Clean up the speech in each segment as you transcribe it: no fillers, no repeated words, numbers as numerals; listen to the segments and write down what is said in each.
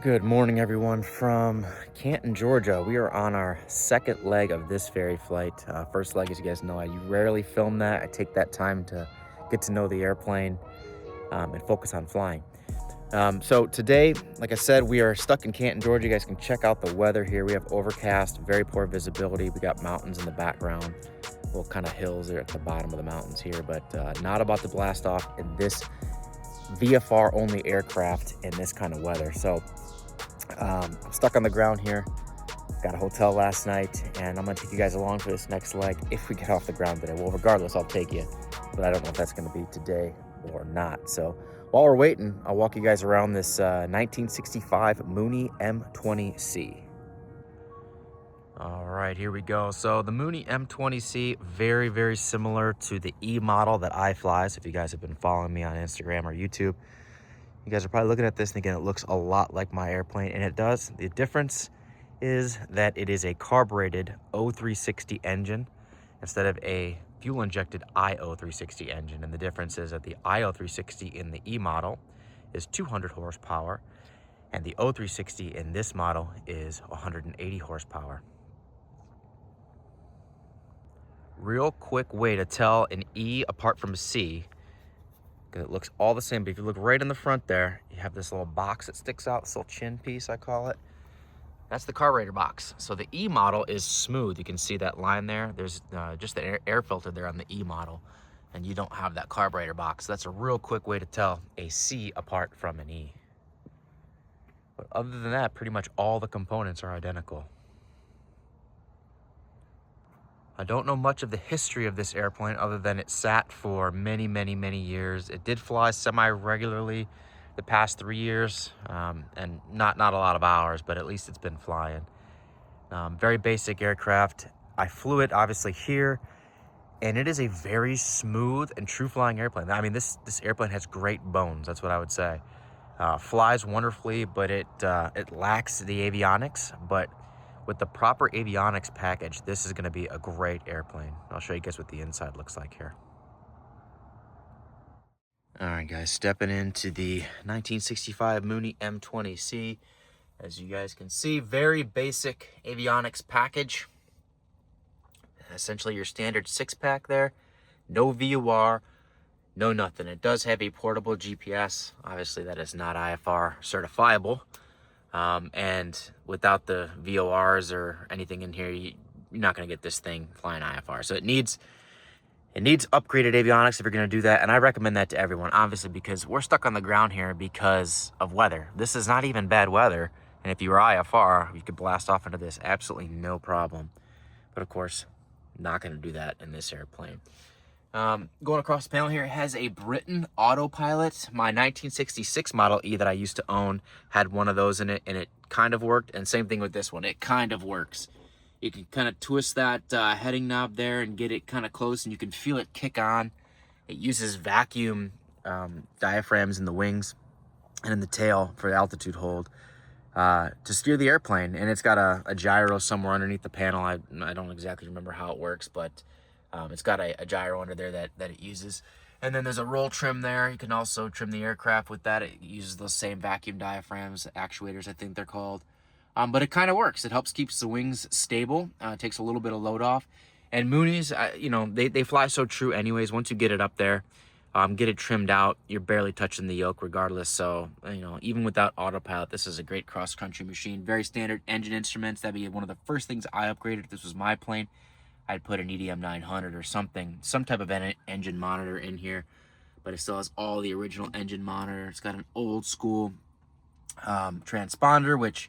Good morning, everyone, from Canton, Georgia. We are on our second leg of this ferry flight. First leg, as you guys know, I rarely film that. I take that time to get to know the airplane and focus on flying. So today, like I said, we are stuck in Canton, Georgia. You guys can check out the weather here. We have overcast, very poor visibility. We got mountains in the background, little kind of hills there at the bottom of the mountains here, but not about to blast off in this VFR only aircraft in this kind of weather. So I'm stuck on the ground here. Got a hotel last night, and I'm gonna take you guys along for this next leg if we get off the ground today. Well, regardless, I'll take you, but I don't know if that's gonna be today or not. So while we're waiting, I'll walk you guys around this 1965 Mooney M20C. All right, here we go. So the Mooney M20C, very, very similar to the E model that I fly. So if you guys have been following me on Instagram or YouTube, you guys are probably looking at this thinking it looks a lot like my airplane, and it does. The difference is that it is a carbureted O360 engine instead of a fuel-injected IO360 engine. And the difference is that the IO360 in the E model is 200 horsepower, and the O360 in this model is 180 horsepower. Real quick way to tell an E apart from a C, it looks all the same, but if you look right in the front there, you have this little box that sticks out, this little chin piece, I call it. That's the carburetor box. So the E model is smooth. You can see that line there. There's just the air filter there on the E model, and you don't have that carburetor box. So that's a real quick way to tell a C apart from an E. But other than that, pretty much all the components are identical. I don't know much of the history of this airplane other than it sat for many, many, many years. It did fly semi-regularly the past 3 years, and not a lot of hours, but at least it's been flying. Very basic aircraft. I flew it obviously here, and it is a very smooth and true flying airplane. I mean, this airplane has great bones. That's what I would say. Flies wonderfully, but it lacks the avionics. But with the proper avionics package, this is going to be a great airplane. I'll show you guys what the inside looks like here. All right, guys, stepping into the 1965 Mooney M20C. As you guys can see, very basic avionics package. Essentially your standard 6-pack there. No VFR, no nothing. It does have a portable GPS. Obviously, that is not IFR certifiable. And without the VORs or anything in here, you're not going to get this thing flying IFR. So it needs upgraded avionics if you're going to do that. And I recommend that to everyone, obviously, because we're stuck on the ground here because of weather. This is not even bad weather. And if you were IFR, you could blast off into this absolutely no problem. But of course, not going to do that in this airplane. Going across the panel here, it has a Britain autopilot. My 1966 Model E that I used to own had one of those in it, and it kind of worked. And same thing with this one, it kind of works. You can kind of twist that heading knob there and get it kind of close, and you can feel it kick on. It uses vacuum diaphragms in the wings and in the tail for the altitude hold to steer the airplane. And it's got a gyro somewhere underneath the panel. I don't exactly remember how it works, but it's got a gyro under there that it uses. And then there's a roll trim there. You can also trim the aircraft with that. It uses those same vacuum diaphragms, actuators, I think they're called. But it kind of works. It helps keeps the wings stable. It takes a little bit of load off. And Mooney's, you know, they fly so true anyways. Once you get it up there, get it trimmed out, you're barely touching the yoke regardless. So, you know, even without autopilot, this is a great cross-country machine. Very standard engine instruments. That'd be one of the first things I upgraded if this was my plane. I'd put an EDM 900 or something, some type of engine monitor in here, but it still has all the original engine monitor. It's got an old school transponder, which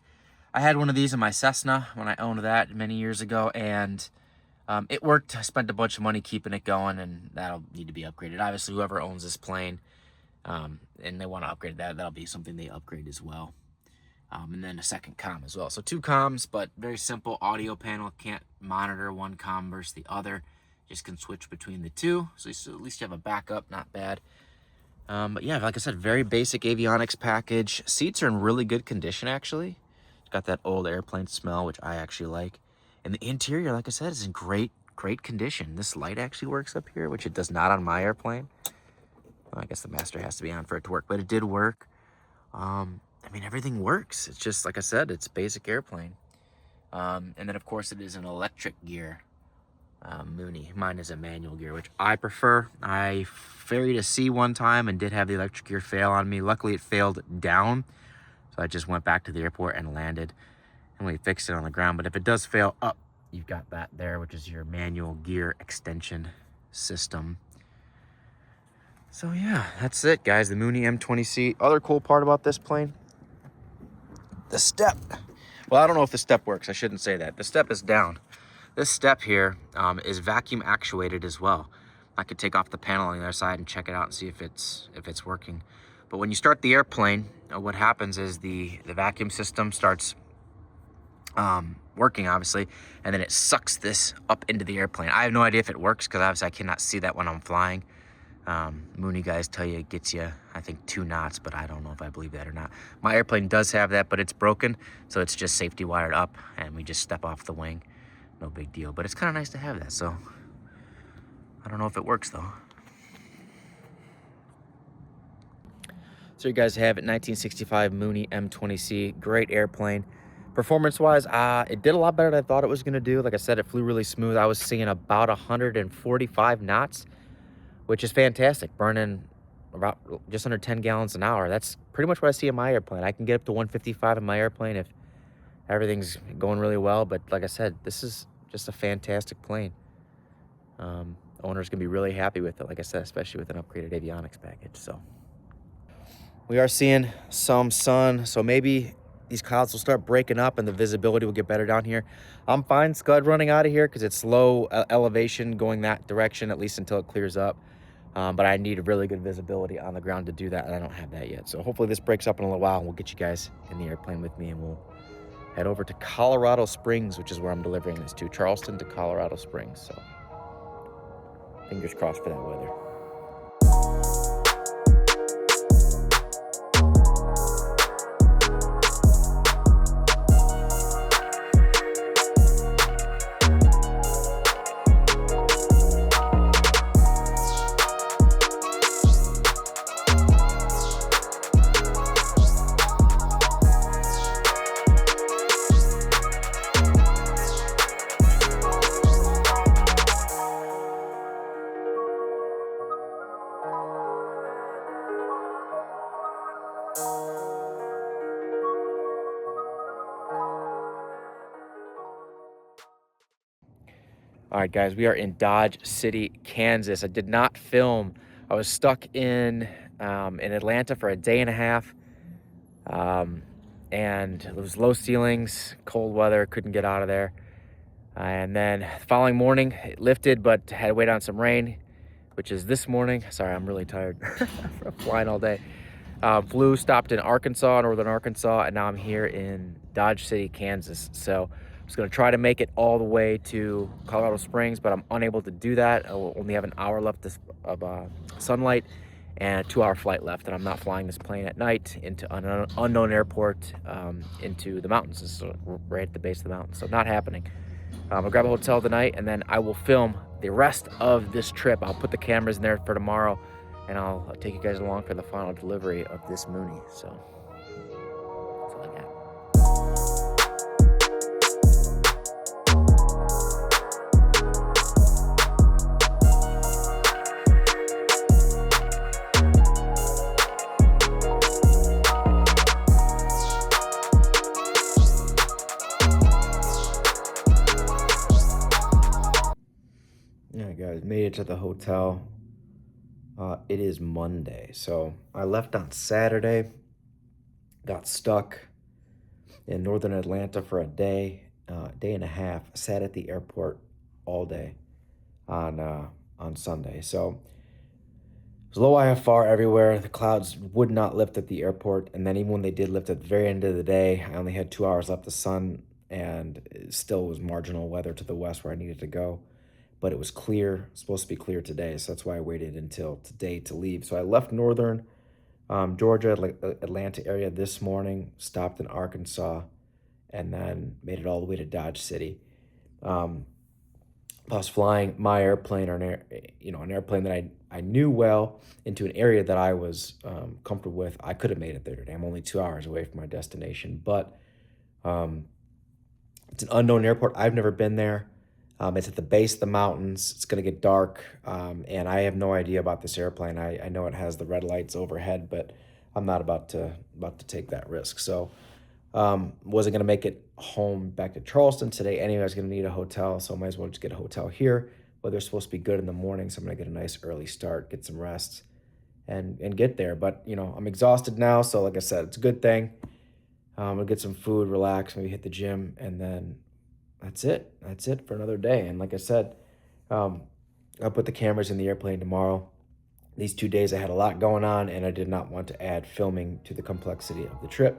I had one of these in my Cessna when I owned that many years ago, and it worked. I spent a bunch of money keeping it going, and that'll need to be upgraded. Obviously, whoever owns this plane and they want to upgrade that, that'll be something they upgrade as well. And then a second comm as well. So 2 comms, but very simple audio panel. Can't monitor one comm versus the other. Just can switch between the two. So at least you have a backup, not bad. But yeah, like I said, very basic avionics package. Seats are in really good condition, actually. It's got that old airplane smell, which I actually like. And the interior, like I said, is in great condition. This light actually works up here, which it does not on my airplane. Well, I guess the master has to be on for it to work, but it did work. I mean, everything works. It's just, like I said, it's basic airplane. And then, of course, it is an electric gear Mooney. Mine is a manual gear, which I prefer. I ferried a C one time and did have the electric gear fail on me. Luckily, it failed down, so I just went back to the airport and landed, and we fixed it on the ground. But if it does fail up, you've got that there, which is your manual gear extension system. So yeah, that's it, guys. The Mooney M20C. Other cool part about this plane, the step. Well, I don't know if the step works. I shouldn't say that. The step is down. This step here is vacuum actuated as well. I could take off the panel on the other side and check it out and see if it's working. But when you start the airplane, what happens is the vacuum system starts working, obviously, and then it sucks this up into the airplane. I have no idea if it works because obviously I cannot see that when I'm flying. Mooney guys tell you it gets you, I think, 2 knots, but I don't know if I believe that or not. My airplane does have that, but it's broken, so it's just safety wired up, and we just step off the wing. No big deal, but it's kind of nice to have that, so I don't know if it works, though. So you guys have it, 1965 Mooney M20C, great airplane. Performance-wise, it did a lot better than I thought it was going to do. Like I said, it flew really smooth. I was seeing about 145 knots, which is fantastic, burning about just under 10 gallons an hour. That's pretty much what I see in my airplane. I can get up to 155 in my airplane if everything's going really well. But like I said, this is just a fantastic plane. Owner's gonna be really happy with it, like I said, especially with an upgraded avionics package. So we are seeing some sun, so maybe these clouds will start breaking up and the visibility will get better down here. I'm fine scud running out of here because it's low elevation going that direction, at least until it clears up. But I need really good visibility on the ground to do that, and I don't have that yet. So hopefully this breaks up in a little while, and we'll get you guys in the airplane with me, and we'll head over to Colorado Springs, which is where I'm delivering this to, Charleston to Colorado Springs. So fingers crossed for that weather. All right, guys, we are in Dodge City, Kansas. I did not film. I was stuck in Atlanta for a day and a half, and it was low ceilings, cold weather, couldn't get out of there. And then the following morning, it lifted, but had to wait on some rain, which is this morning. Sorry, I'm really tired from flying all day. Flew, stopped in Arkansas, northern Arkansas, and now I'm here in Dodge City, Kansas. So I was going to try to make it all the way to Colorado Springs, but I'm unable to do that. I will only have an hour left of sunlight and a 2-hour flight left, and I'm not flying this plane at night into an unknown airport into the mountains. This is right at the base of the mountain, so not happening. I'll grab a hotel tonight, and then I will film the rest of this trip. I'll put the cameras in there for tomorrow, and I'll take you guys along for the final delivery of this Mooney. So that's all I got. Yeah, guys, made it to the hotel. It is Monday, so I left on Saturday, got stuck in northern Atlanta for a day and a half, sat at the airport all day on Sunday. So it was low IFR everywhere. The clouds would not lift at the airport, and then even when they did lift at the very end of the day, I only had 2 hours left of sun, and it still was marginal weather to the west where I needed to go. But it was clear, supposed to be clear today, so that's why I waited until today to leave. So I left northern Georgia, Atlanta area this morning, stopped in Arkansas, and then made it all the way to Dodge City. Plus flying my airplane, or an airplane that I knew well into an area that I was comfortable with, I could have made it there today. I'm only 2 hours away from my destination, but um, it's an unknown airport. I've never been there. It's at the base of the mountains. It's going to get dark, and I have no idea about this airplane. I know it has the red lights overhead, but I'm not about to take that risk. So wasn't going to make it home back to Charleston today. Anyway, I was going to need a hotel, so I might as well just get a hotel here. Weather's supposed to be good in the morning, so I'm going to get a nice early start, get some rest, and get there. But, you know, I'm exhausted now, so like I said, it's a good thing. I'm going to get some food, relax, maybe hit the gym, and then that's it. That's it for another day. And like I said, I'll put the cameras in the airplane tomorrow. These 2 days I had a lot going on, and I did not want to add filming to the complexity of the trip.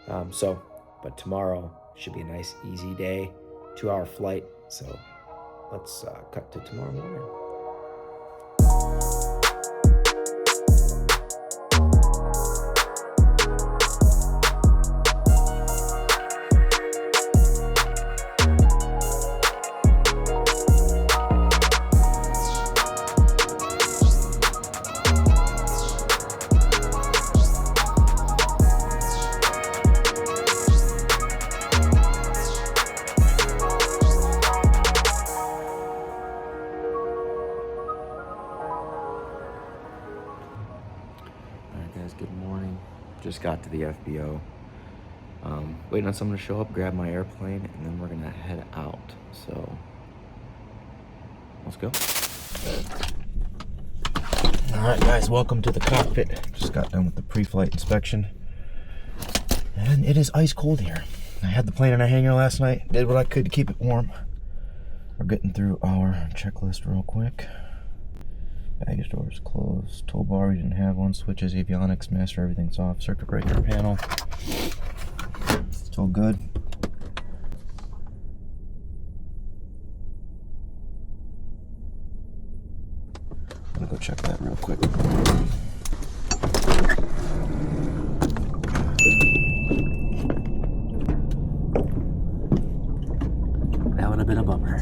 But tomorrow should be a nice, easy day, 2-hour flight. So let's cut to tomorrow morning. Good morning. Just got to the FBO. Waiting on someone to show up, grab my airplane, and then we're gonna head out. So let's go. All right, guys, welcome to the cockpit. Just got done with the pre-flight inspection, and it is ice cold here. I had the plane in a hangar last night. Did what I could to keep it warm. We're getting through our checklist real quick. Baggage doors closed. Tow bar, we didn't have one. Switches, avionics, master, everything's off. Circuit breaker panel. Still good. I'm gonna go check that real quick. That would have been a bummer.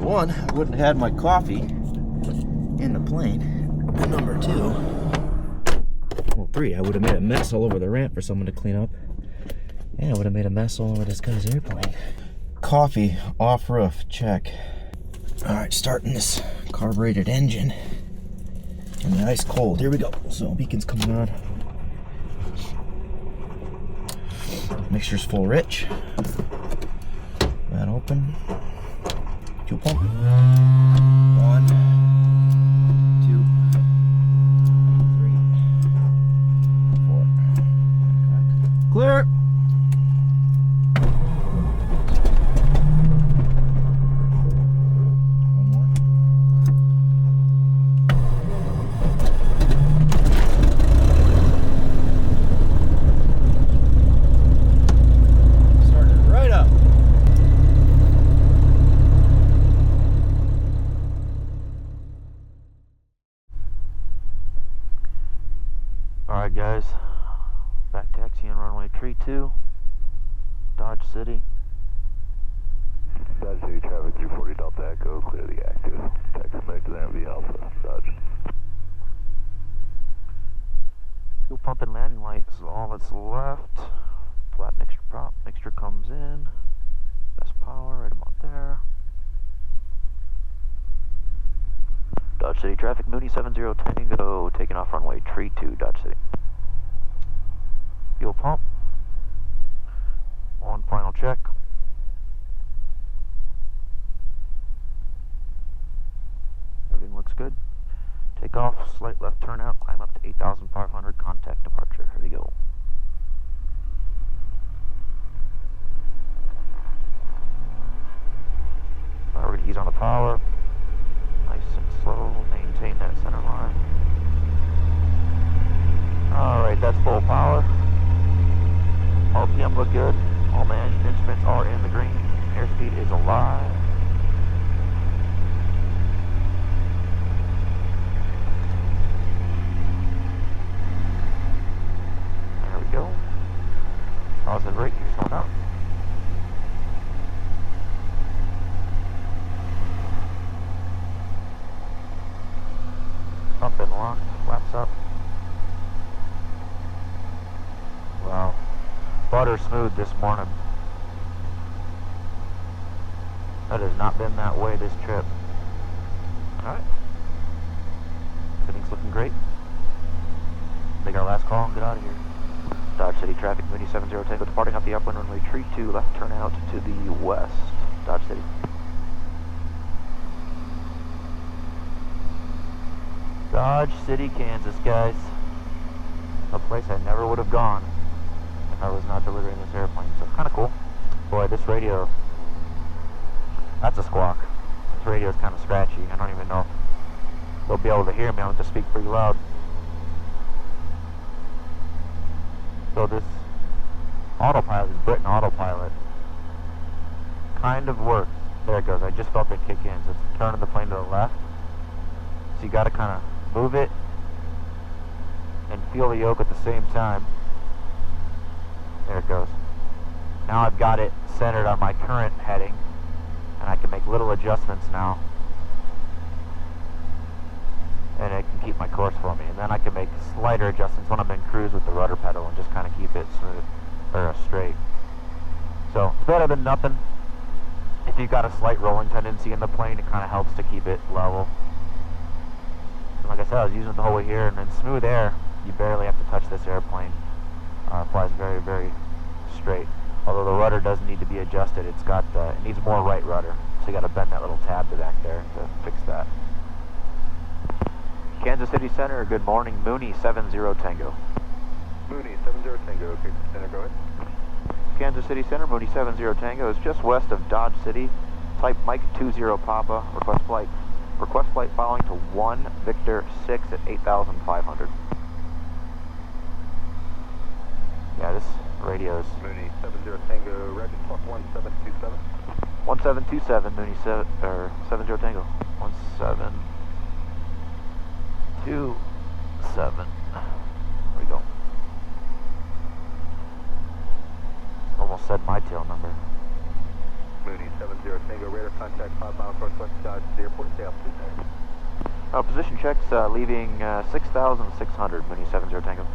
One, I wouldn't have had my coffee in the plane. And number two, well, three, I would have made a mess all over the ramp for someone to clean up. And I would have made a mess all over this guy's airplane. Coffee, off roof, check. All right, starting this carbureted engine. And the ice cold, here we go. So beacon's coming on. Mixture's full rich. That open. Fuel pump. 1, 2, 3, 4. Clear. One more. Started right up. Alright guys, back taxiing runway 32, Dodge City. Dodge City traffic 340 Delta Echo, clear the active. Taxi back to the MV Alpha, Dodge. Fuel pump and landing lights is all that's left. Flat mixture prop, mixture comes in. Best power right about there. Dodge City traffic, Mooney 70 Tango, taking off runway 32, Dodge City. Fuel pump. One final check. Everything looks good. Take off, slight left turnout, climb up to 8,500, contact departure. Here we go. Alright, we're going to ease on the power. Nice and slow, maintain that center line. Alright, that's full power. RPM look good. All my engine instruments are in the green. Airspeed is alive. There we go. Positive rate, here's going up. butter smooth this morning. That has not been that way this trip. Alright. Everything's looking great. Make our last call and get out of here. Dodge City traffic, Mooney 70 Tango, departing off the upwind runway 32, left turn out to the west. Dodge City. Dodge City, Kansas, guys. A place I never would have gone if I was not delivering this airplane. So kind of cool. Boy, this radio, that's a squawk. This radio is kind of scratchy. I don't even know if they'll be able to hear me. I have to speak pretty loud. So this autopilot, this Britain autopilot, kind of works. There it goes. I just felt it kick in. So it's turning the plane to the left. So you got to kind of move it and feel the yoke at the same time. There it goes. Now I've got it centered on my current heading, and I can make little adjustments now, and it can keep my course for me. And then I can make slighter adjustments when I'm in cruise with the rudder pedal and just kind of keep it smooth or straight. So it's better than nothing. If you've got a slight rolling tendency in the plane, it kind of helps to keep it level. And like I said, I was using it the whole way here, and in smooth air, you barely have to touch this airplane. It flies very, very straight. Although the rudder does need to be adjusted. It's got it needs more right rudder, so you got to bend that little tab to back there to fix that. Kansas City Center, good morning. Mooney 70 Tango. Mooney 70 Tango, okay, Center, go ahead. Kansas City Center, Mooney 70 Tango is just west of Dodge City. Type Mike 20 Papa. Request flight. Request flight following to 1 Victor 6 at 8,500. Yeah, this radio is Mooney 70 Tango, Roger, talk 1727. 1727, Mooney 70 Tango. 1727. There we go. Almost said my tail number. Mooney 70 Tango, radar contact 5 miles northwest Dodge Airport, stay altitude there. Position checks leaving 6,600, Mooney 70 Tango.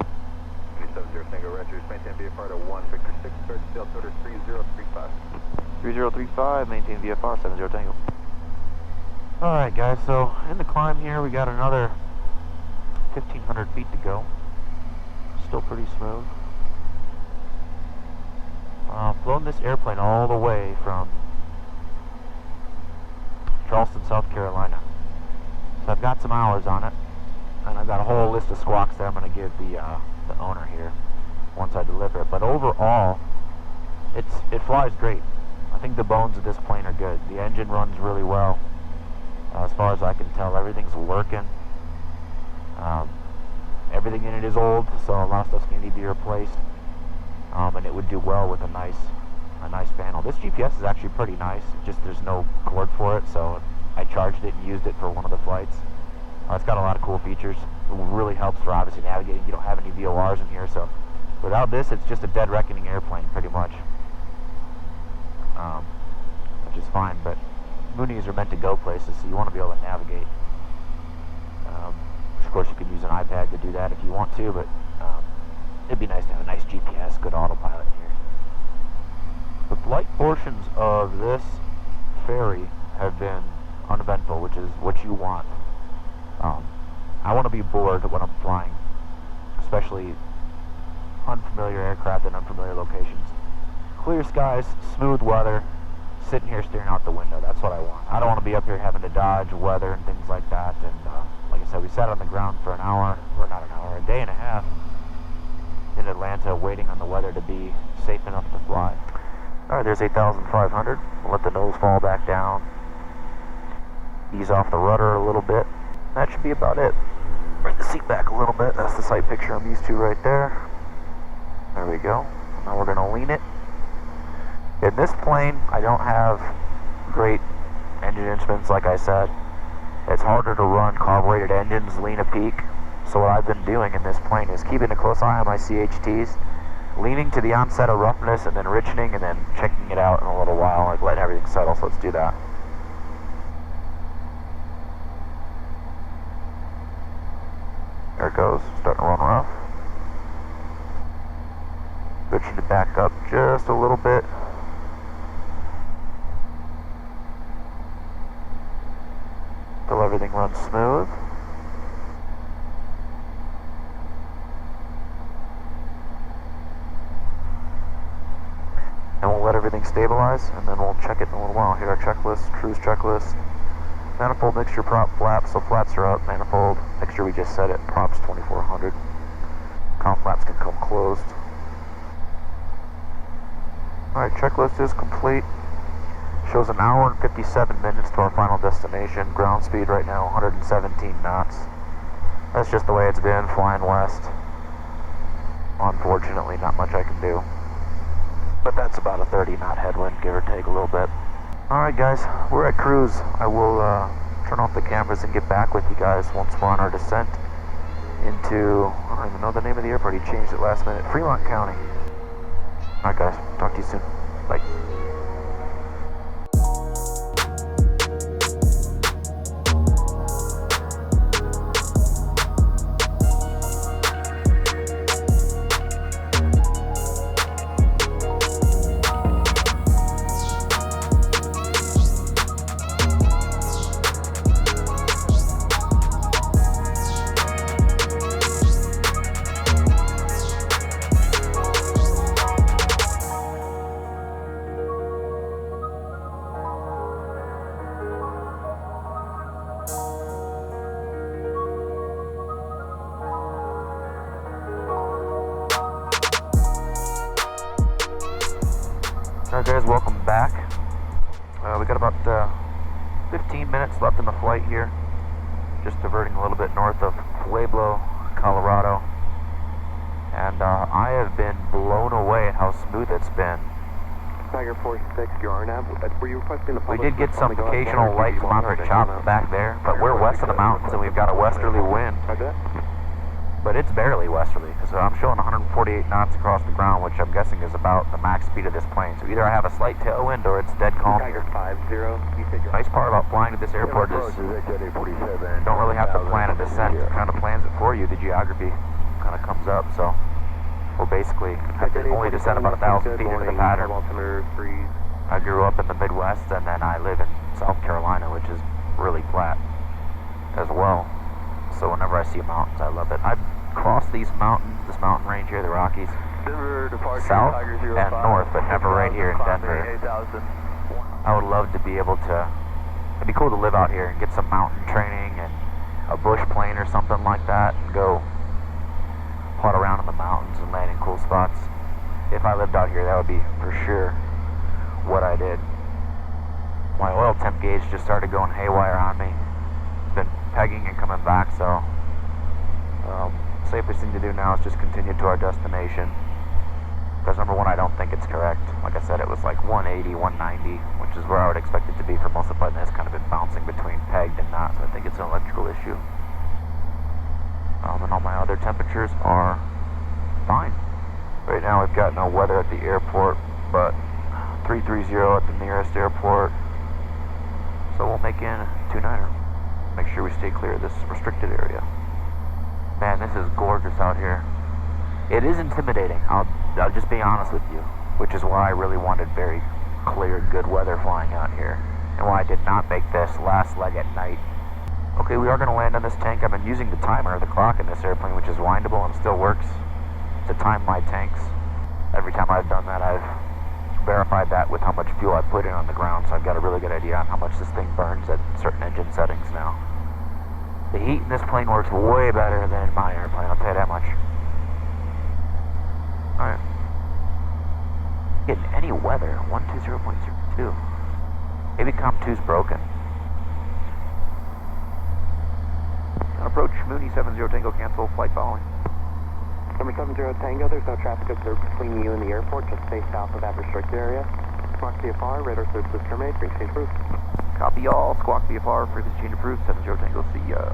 Mooney 70 Tango, Roger, maintain VFR to 1 Victor 6, start to altimeter 3035. 3035, maintain VFR 70 Tango. Alright guys, so in the climb here we got another 1,500 feet to go. Still pretty smooth. Flown this airplane all the way from Charleston, South Carolina. So I've got some hours on it, and I've got a whole list of squawks that I'm going to give the owner here once I deliver it. But overall, it flies great. I think the bones of this plane are good. The engine runs really well. As far as I can tell, everything's working. Everything in it is old, so a lot of stuff's going to need to be replaced. And it would do well with a nice panel. This GPS is actually pretty nice. Just there's no cord for it, so I charged it and used it for one of the flights. It's got a lot of cool features. It really helps for obviously navigating. You don't have any VORs in here, so without this, it's just a dead reckoning airplane, pretty much. Which is fine, but Moonies are meant to go places, so you want to be able to navigate. Of course, you can use an iPad to do that if you want to, but it'd be nice to have a nice GPS, good autopilot here. The flight portions of this ferry have been uneventful, which is what you want. I want to be bored when I'm flying, especially unfamiliar aircraft and unfamiliar locations. Clear skies, smooth weather, sitting here staring out the window. That's what I want. I don't want to be up here having to dodge weather and things like that. And like I said, we sat on the ground for an hour, or not an hour, a day and a half in Atlanta waiting on the weather to be safe enough to fly. Alright, there's 8,500. We'll let the nose fall back down. Ease off the rudder a little bit. That should be about it. Bring the seat back a little bit. That's the sight picture I'm used to right there. There we go. Now we're going to lean it. In this plane, I don't have great engine instruments, like I said. It's harder to run carbureted engines, lean a peak. So what I've been doing in this plane is keeping a close eye on my CHTs, leaning to the onset of roughness, and then richening, and then checking it out in a little while, like letting everything settle. So let's do that. There it goes, starting to run rough. switching it back up just a little bit. Till everything runs smooth. And we'll let everything stabilize, and then we'll check it in a little while. Hit our checklist, cruise checklist. Manifold mixture prop flaps, so flaps are up. Manifold mixture, we just set it, props 2400. Comm flaps can come closed. Alright, checklist is complete. Shows an hour and 57 minutes to our final destination. Ground speed right now, 117 knots. That's just the way it's been, flying west. Unfortunately, not much I can do. But that's about a 30 knot headwind, give or take a little bit. Alright guys, we're at cruise. I will turn off the cameras and get back with you guys once we're on our descent into, I don't even know the name of the airport, he changed it last minute, Fremont County. Alright guys, talk to you soon. Bye. Alright guys, welcome back. We got about 15 minutes left in the flight here. Just diverting a little bit north of Pueblo, Colorado. And I have been blown away at how smooth it's been. Tiger 46, you are now. Were you requesting the We did get some occasional light to moderate chop back there, but we're west of the mountains and we've got a westerly wind. But it's barely westerly, because I'm showing 148 knots across the ground, which I'm guessing is about the max speed of this plane. So either I have a slight tailwind or it's dead calm. Tiger 50, Nice part about flying to this airport is you don't really have to plan a descent. It kind of plans it for you. The geography kind of comes up, so we'll basically have to only descend about 1,000 feet into the pattern. I grew up in the Midwest, and then I live in South Carolina, which is really flat as well. So whenever I see mountains, I love it. I've crossed these mountains, this mountain range here, the Rockies, south and north, but never right here in Denver. I would love to be able to, it'd be cool to live out here and get some mountain training and a bush plane or something like that and go plot around in the mountains and land in cool spots. If I lived out here, that would be for sure what I did. My oil temp gauge just started going haywire on me. Been pegging and coming back, so safest thing to do now is just continue to our destination, because number one, I don't think it's correct. Like I said, it was like 180, 190, which is where I would expect it to be for most of the flight, and it's kind of been bouncing between pegged and not, so I think it's an electrical issue. And all my other temperatures are fine. Right now we've got no weather at the airport, but 330 at the nearest airport, so we'll make in a 2-9er. Make sure we stay clear of this restricted area. Man, this is gorgeous out here. It is intimidating, I'll just be honest with you, which is why I really wanted very clear, good weather flying out here, and why I did not make this last leg at night. Okay, we are going to land on this tank. I've been using the timer, the clock in this airplane, which is windable and still works to time my tanks. Every time I've done that, I've verified that with how much fuel I put in on the ground, so I've got a really good idea on how much this thing burns at certain engine settings now. The heat in this plane works way better than in my airplane, I'll tell you that much. Alright. Getting any weather, 120.02. Maybe Comp 2's broken. Approach Mooney 70 Tango, cancel, flight following. Number 70 Tango, there's no traffic observed between you and the airport, just stay south of that restricted area. Squawk VFR, radar search was terminated, frequency approved. Copy all, Squawk VFR, frequency change approved, 70 Tango, see ya.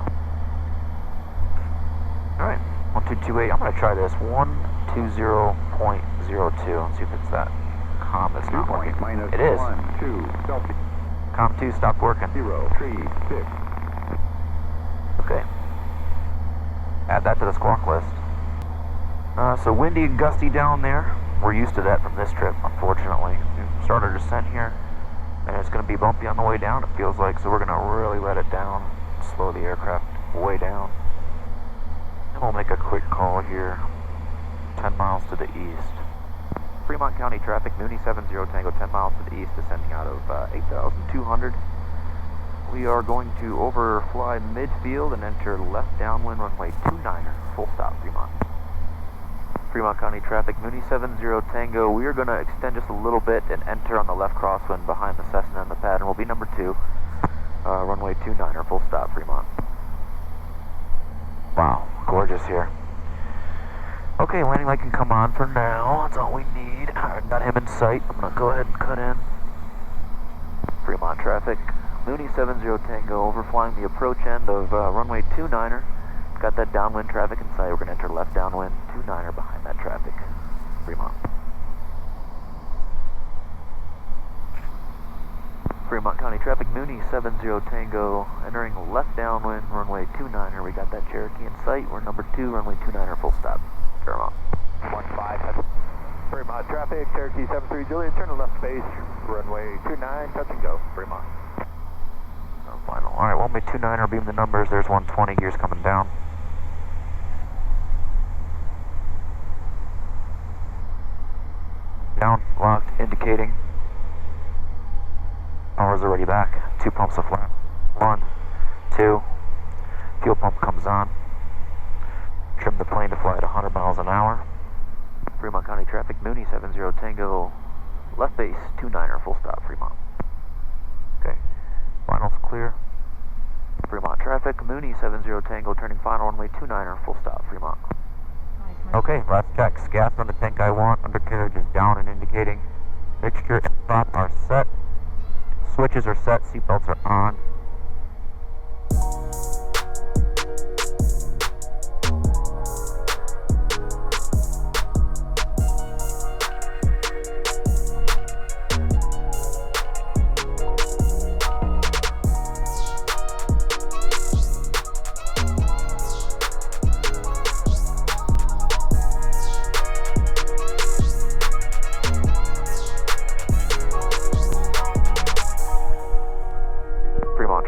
Alright, 1228, I'm going to try this, 120.02, and see if it's that comm that's not working. It is. Comm 2 stopped working. 036. Okay. Add that to the squawk list. So windy and gusty down there. We're used to that from this trip, unfortunately. We started our descent here, and it's going to be bumpy on the way down, it feels like, so we're going to really let it down, slow the aircraft way down. And we'll make a quick call here, 10 miles to the east. Fremont County traffic, Mooney 70 Tango, 10 miles to the east, descending out of 8,200. We are going to overfly midfield and enter left downwind runway 29er, full stop, Fremont. Fremont County traffic, Mooney 70 Tango. We are going to extend just a little bit and enter on the left crosswind behind the Cessna and the pattern will be number 2, runway 29er, full stop, Fremont. Wow, gorgeous here. Okay, landing light can come on for now. That's all we need. Alright, got him in sight. I'm going to go ahead and cut in. Fremont traffic, Mooney 70 Tango, overflying the approach end of runway 29er. Got that downwind traffic in sight. We're going to enter left downwind 29er behind that traffic. Fremont. Fremont County traffic, Mooney 70 Tango, entering left downwind runway 29er. We got that Cherokee in sight. We're number 2, runway 29er, full stop. Fremont. 15. Fremont traffic, Cherokee 73 Juliet, turn to left space, runway 29, touch and go, Fremont. Final. Alright, runway 29er, beam the numbers. There's 120 gears coming down. Down, locked, indicating. Power's already back. 2 pumps of flap. 1, 2. Fuel pump comes on. Trim the plane to fly at 100 miles an hour. Fremont County traffic, Mooney 70 Tango, left base 29er, full stop, Fremont. Okay, final's clear. Fremont traffic, Mooney 70 Tango, turning final runway 29er, full stop, Fremont. Okay, last checks. Gas on the tank I want. Undercarriage is down and indicating. Mixture and prop are set. Switches are set. Seatbelts are on.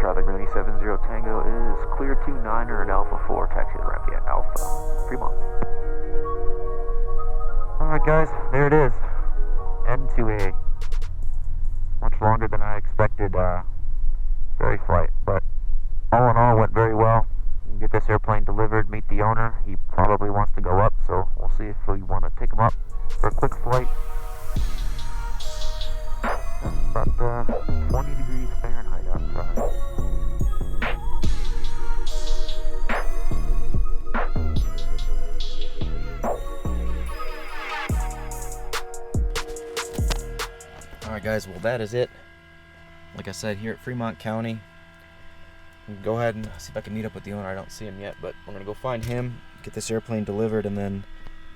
Traffic, Mooney 70 Tango is clear 29er and Alpha 4, taxi to ramp at Alpha, Fremont. Alright guys, there it is. End to a much longer than I expected ferry flight, but all in all went very well. Get this airplane delivered, meet the owner. He probably wants to go up, so we'll see if we want to take him up for a quick flight. About 20 degrees Fahrenheit outside. Alright guys, well that is it. Like I said, here at Fremont County, go ahead and see if I can meet up with the owner. I don't see him yet, but we're going to go find him, get this airplane delivered, and then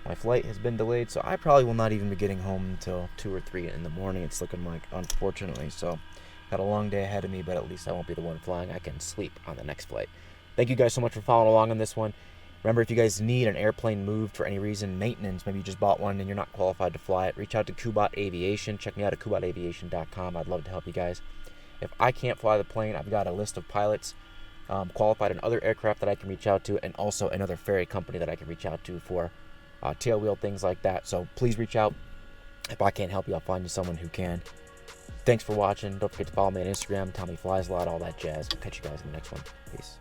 my flight has been delayed, so I probably will not even be getting home until 2 or 3 in the morning. It's looking like, unfortunately, so got a long day ahead of me, but at least I won't be the one flying. I can sleep on the next flight. Thank you guys so much for following along on this one. Remember, if you guys need an airplane moved for any reason, maintenance, maybe you just bought one and you're not qualified to fly it, reach out to Kubot Aviation. Check me out at kubotaviation.com. I'd love to help you guys. If I can't fly the plane, I've got a list of pilots qualified in other aircraft that I can reach out to, and also another ferry company that I can reach out to for tailwheel, things like that. So please reach out. If I can't help you, I'll find you someone who can. Thanks for watching. Don't forget to follow me on Instagram, Tommy Flies a Lot, all that jazz. I'll catch you guys in the next one. Peace.